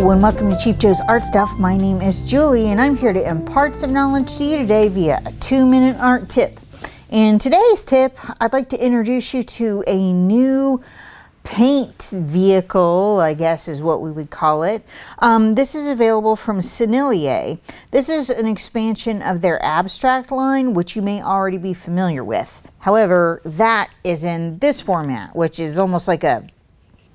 Hello and welcome to Cheap Joe's Art Stuff. My name is Julie and I'm here to impart some knowledge to you today via a 2-minute art tip. In today's tip, I'd like to introduce you to a new paint vehicle, I guess is what we would call it. This is available from Sennelier. This is an expansion of their abstract line, which you may already be familiar with. However, that is in this format, which is almost like a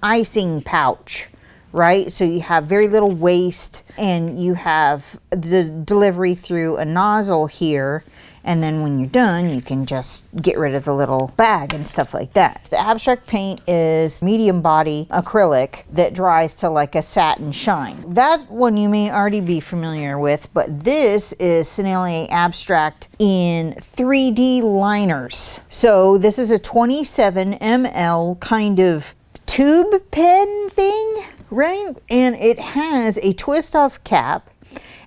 icing pouch, right? So you have very little waste and you have the delivery through a nozzle here. And then when you're done, you can just get rid of the little bag and stuff like that. The abstract paint is medium body acrylic that dries to like a satin shine. That one you may already be familiar with, but this is Sennelier Abstract in 3D liners. So this is a 27 ml kind of tube pen thing, right? And it has a twist off cap.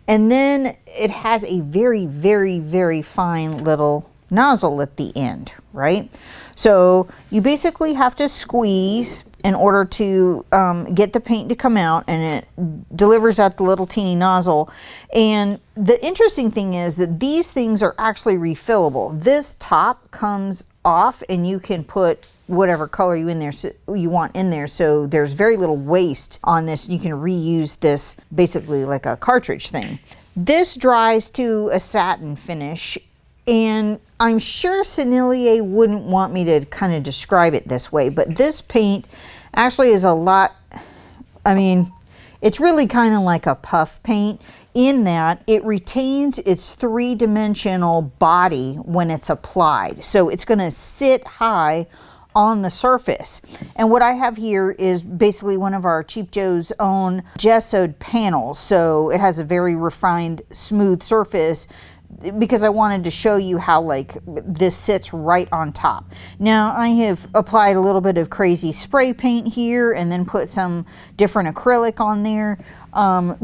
And then it has a very, very, very fine little nozzle at the end, right? So you basically have to squeeze in order to get the paint to come out, and it delivers out the little teeny nozzle. And the interesting thing is that these things are actually refillable. This top comes off and you can put whatever color you want in there, so there's very little waste on this. You can reuse this basically like a cartridge thing. This dries to a satin finish, and I'm sure Sennelier wouldn't want me to kind of describe it this way, but this paint actually is a lot, I mean, it's really kind of like a puff paint in that it retains its three-dimensional body when it's applied. So it's going to sit high on the surface. And what I have here is basically one of our Cheap Joe's own gessoed panels. So it has a very refined, smooth surface because I wanted to show you how like this sits right on top. Now I have applied a little bit of crazy spray paint here and then put some different acrylic on there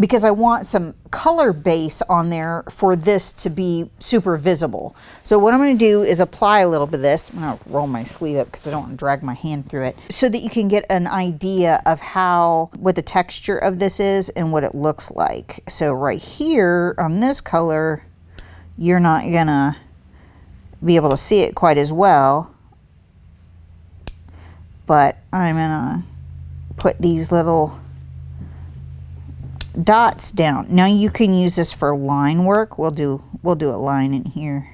because I want some color base on there for this to be super visible. So what I'm going to do is apply a little bit of this. I'm going to roll my sleeve up because I don't want to drag my hand through it, so that you can get an idea of what the texture of this is and what it looks like. So right here on this color, you're not gonna be able to see it quite as well, but I'm gonna put these little dots down. Now you can use this for line work. We'll do a line in here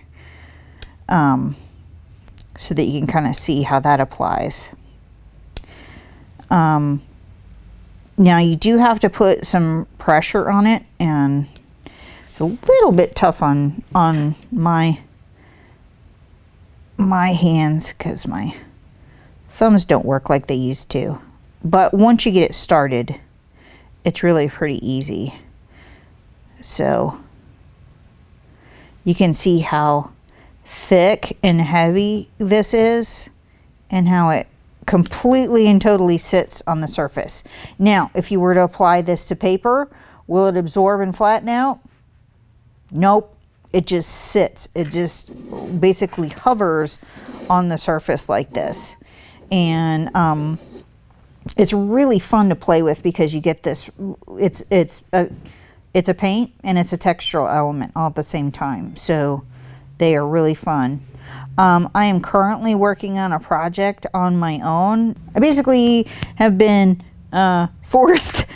so that you can kind of see how that applies. Now you do have to put some pressure on it, and a little bit tough on my hands because my thumbs don't work like they used to. But once you get it started, it's really pretty easy. So you can see how thick and heavy this is and how it completely and totally sits on the surface. Now, if you were to apply this to paper, will it absorb and flatten out? Nope, it just sits. It just basically hovers on the surface like this. And it's really fun to play with because you get this, it's a paint and it's a textural element all at the same time. So they are really fun. I am currently working on a project on my own. I basically have been forced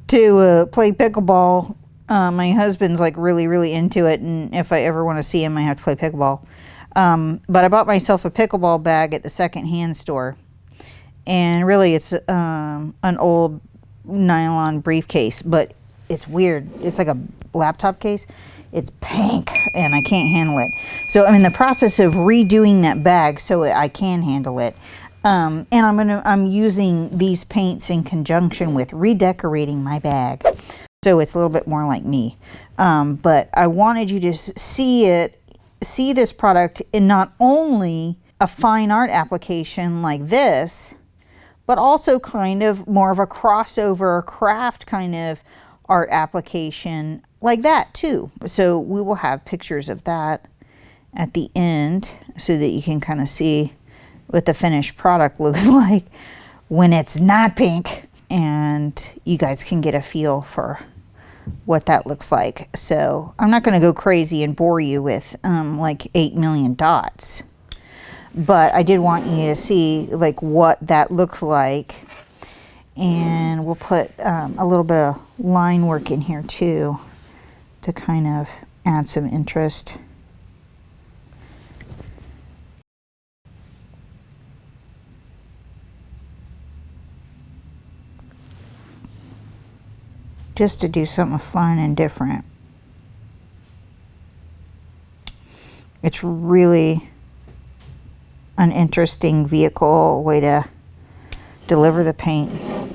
to play pickleball. My husband's like really into it, and if I ever want to see him, I have to play pickleball. But I bought myself a pickleball bag at the secondhand store, and really it's an old nylon briefcase, but it's weird. It's like a laptop case. It's pink, and I can't handle it. So I'm in the process of redoing that bag so I can handle it. And I'm using these paints in conjunction with redecorating my bag, so it's a little bit more like me. But I wanted you to see this product in not only a fine art application like this, but also kind of more of a crossover craft kind of art application like that too. So we will have pictures of that at the end so that you can kind of see what the finished product looks like when it's not pink. and you guys can get a feel for what that looks like. So I'm not going to go crazy and bore you with like 8 million dots, but I did want you to see like what that looks like. And we'll put a little bit of line work in here too to kind of add some interest. Just to do something fun and different. It's really an interesting vehicle, way to deliver the paint,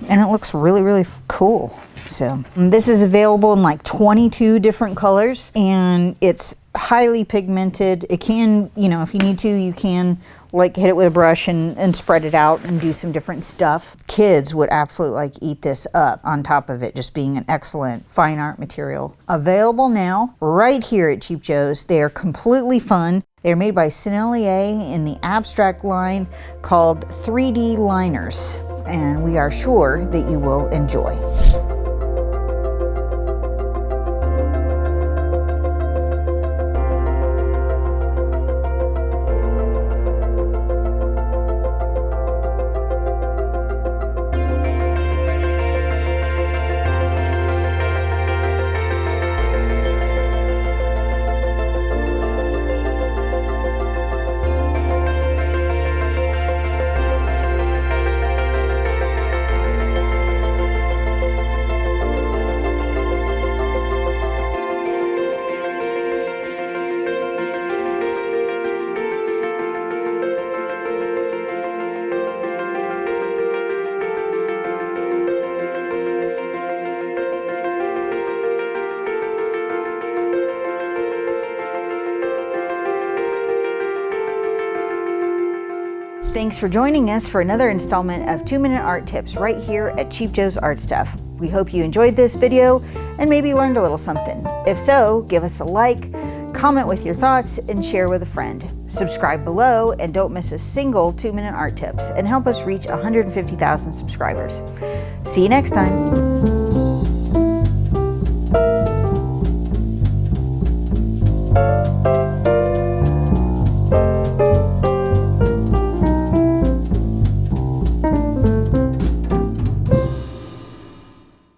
and it looks really, really cool. So this is available in like 22 different colors, and it's highly pigmented. It can, you know, if you need to, you can like hit it with a brush and spread it out and do some different stuff. Kids would absolutely like eat this up, on top of it just being an excellent fine art material. Available now right here at Cheap Joe's. They are completely fun. They're made by Sennelier in the abstract line called 3D Liners, and we are sure that you will enjoy. Thanks for joining us for another installment of 2-Minute Art Tips right here at Cheap Joe's Art Stuff. We hope you enjoyed this video and maybe learned a little something. If so, give us a like, comment with your thoughts, and share with a friend. Subscribe below and don't miss a single 2-Minute Art Tips, and help us reach 150,000 subscribers. See you next time.